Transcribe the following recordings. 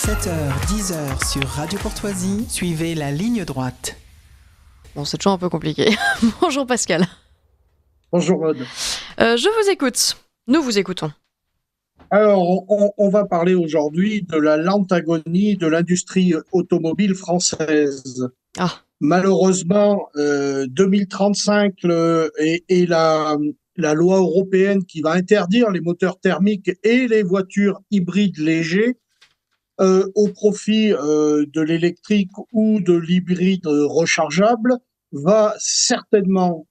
7h, 10h sur Radio Courtoisie, suivez la ligne droite. Bon, c'est toujours un peu compliqué. Bonjour Pascal. Bonjour Maud. Je vous écoute. Nous vous écoutons. Alors, on va parler aujourd'hui de la lente agonie de l'industrie automobile française. Ah. Malheureusement, 2035 et la loi européenne qui va interdire les moteurs thermiques et les voitures hybrides légers au profit de l'électrique ou de l'hybride rechargeable va certainement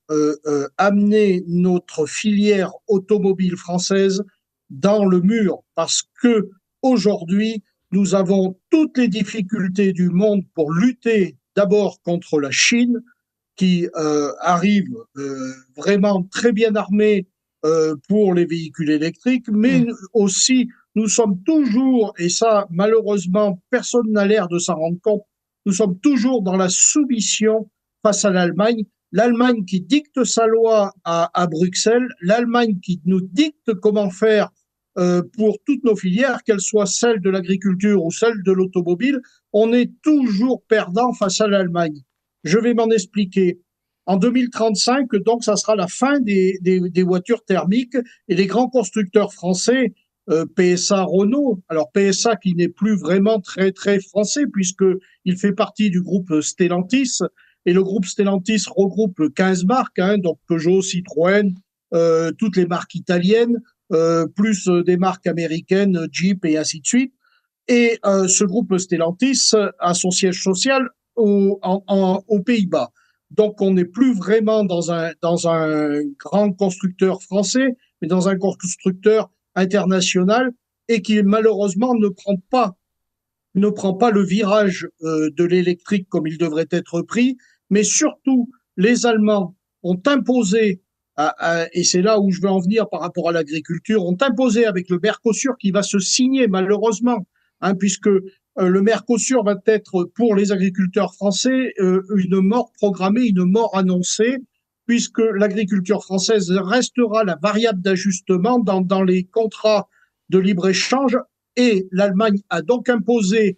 amener notre filière automobile française dans le mur, parce que aujourd'hui, nous avons toutes les difficultés du monde pour lutter d'abord contre la Chine, qui arrive vraiment très bien armée pour les véhicules électriques, mais aussi nous sommes toujours, et ça malheureusement personne n'a l'air de s'en rendre compte, nous sommes toujours dans la soumission face à l'Allemagne. L'Allemagne qui dicte sa loi à Bruxelles, l'Allemagne qui nous dicte comment faire pour toutes nos filières, qu'elles soient celles de l'agriculture ou celles de l'automobile, on est toujours perdant face à l'Allemagne. Je vais m'en expliquer. En 2035, donc, ça sera la fin des voitures thermiques et les grands constructeurs français, PSA, Renault. Alors PSA qui n'est plus vraiment très très français puisqu'il fait partie du groupe Stellantis et le groupe Stellantis regroupe 15 marques, donc Peugeot, Citroën, toutes les marques italiennes, plus des marques américaines, Jeep et ainsi de suite. Et ce groupe Stellantis a son siège social aux Pays-Bas. Donc, on n'est plus vraiment dans un grand constructeur français, mais dans un constructeur international et qui, malheureusement, ne prend pas le virage de l'électrique comme il devrait être pris. Mais surtout, les Allemands ont imposé, et c'est là où je veux en venir par rapport à l'agriculture, ont imposé avec le Mercosur qui va se signer, malheureusement, puisque le Mercosur va être pour les agriculteurs français une mort programmée, une mort annoncée, puisque l'agriculture française restera la variable d'ajustement dans les contrats de libre-échange et l'Allemagne a donc imposé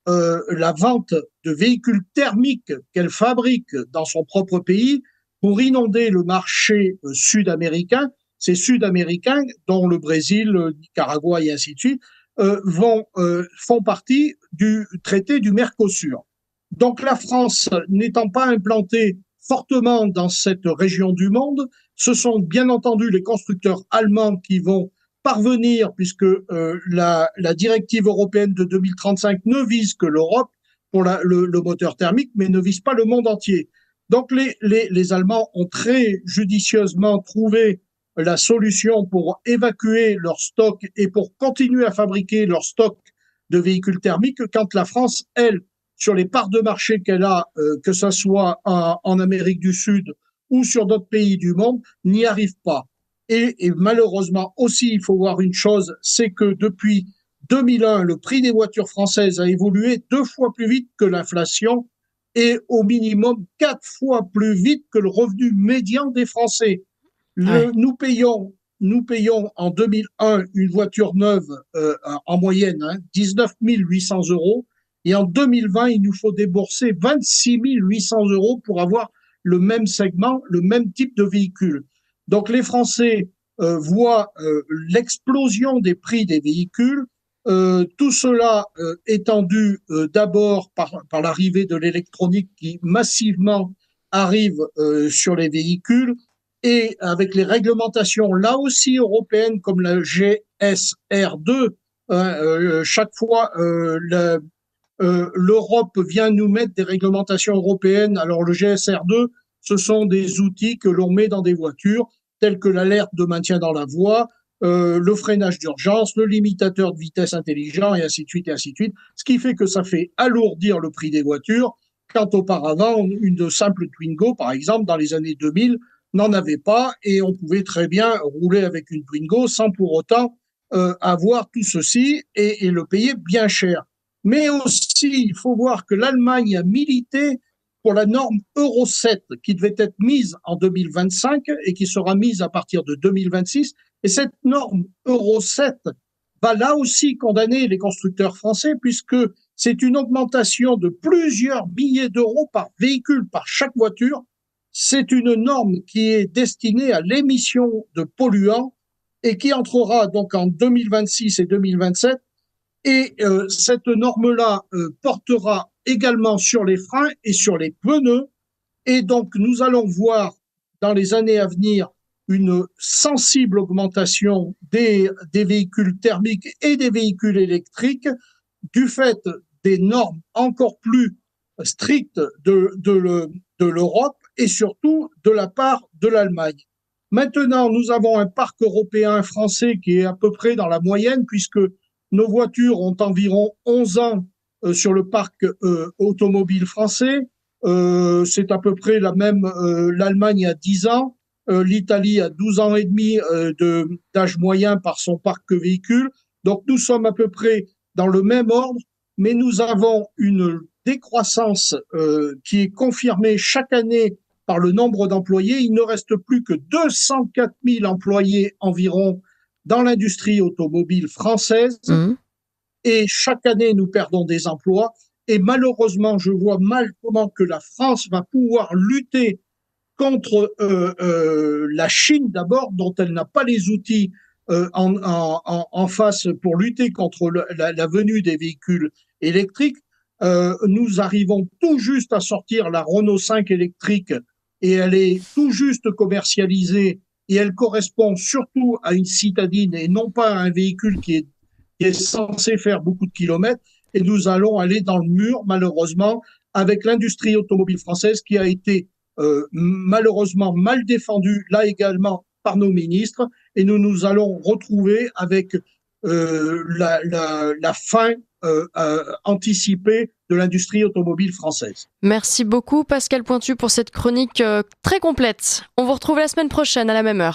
la vente de véhicules thermiques qu'elle fabrique dans son propre pays pour inonder le marché sud-américain. Ces Sud-Américains, dont le Brésil, le Nicaragua et ainsi de suite, font partie du traité du Mercosur. Donc la France, n'étant pas implantée fortement dans cette région du monde, ce sont bien entendu les constructeurs allemands qui vont parvenir, puisque la directive européenne de 2035 ne vise que l'Europe pour le moteur thermique, mais ne vise pas le monde entier. Donc les Allemands ont très judicieusement trouvé la solution pour évacuer leur stock et pour continuer à fabriquer leur stock de véhicules thermiques, quand la France, elle, sur les parts de marché qu'elle a, que ce soit en Amérique du Sud ou sur d'autres pays du monde, n'y arrive pas. Et malheureusement aussi, il faut voir une chose, c'est que depuis 2001, le prix des voitures françaises a évolué 2 fois plus vite que l'inflation et au minimum 4 fois plus vite que le revenu médian des Français. Nous payons en 2001 une voiture neuve en moyenne 19 800 euros et en 2020, il nous faut débourser 26 800 euros pour avoir le même segment, le même type de véhicule. Donc les Français voient l'explosion des prix des véhicules. Tout cela étant dû d'abord par l'arrivée de l'électronique qui massivement arrive sur les véhicules et avec les réglementations là aussi européennes comme la GSR2, chaque fois l'Europe vient nous mettre des réglementations européennes. Alors le GSR2, ce sont des outils que l'on met dans des voitures, tels que l'alerte de maintien dans la voie, le freinage d'urgence, le limitateur de vitesse intelligent, et ainsi de suite, et ainsi de suite. Ce qui fait que ça fait alourdir le prix des voitures, quand auparavant, une simple Twingo, par exemple, dans les années 2000, n'en avait pas, et on pouvait très bien rouler avec une Twingo sans pour autant avoir tout ceci et le payer bien cher. Mais aussi, il faut voir que l'Allemagne a milité pour la norme Euro 7 qui devait être mise en 2025 et qui sera mise à partir de 2026. Et cette norme Euro 7 va là aussi condamner les constructeurs français, puisque c'est une augmentation de plusieurs milliers d'euros par véhicule, par chaque voiture. C'est une norme qui est destinée à l'émission de polluants et qui entrera donc en 2026 et 2027. Et cette norme-là portera également sur les freins et sur les pneus. Et donc, nous allons voir dans les années à venir une sensible augmentation des véhicules thermiques et des véhicules électriques du fait des normes encore plus strictes de l'Europe et surtout de la part de l'Allemagne. Maintenant, nous avons un parc européen français qui est à peu près dans la moyenne, puisque nos voitures ont environ 11 ans sur le parc automobile français. C'est à peu près la même, l'Allemagne a 10 ans, l'Italie a 12 ans et demi d'âge moyen par son parc véhicule. Donc nous sommes à peu près dans le même ordre, mais nous avons une décroissance qui est confirmée chaque année par le nombre d'employés. Il ne reste plus que 204 000 employés environ dans l'industrie automobile française. Et chaque année, nous perdons des emplois. Et malheureusement, je vois mal comment que la France va pouvoir lutter contre la Chine d'abord, dont elle n'a pas les outils en face pour lutter contre la venue des véhicules électriques. Nous arrivons tout juste à sortir la Renault 5 électrique et elle est tout juste commercialisée et elle correspond surtout à une citadine et non pas à un véhicule qui est censé faire beaucoup de kilomètres. Et nous allons aller dans le mur, malheureusement, avec l'industrie automobile française qui a été malheureusement mal défendue, là également, par nos ministres. Et nous allons retrouver avec la fin anticipée de l'industrie automobile française. Merci beaucoup Pascal Pointu pour cette chronique très complète. On vous retrouve la semaine prochaine à la même heure.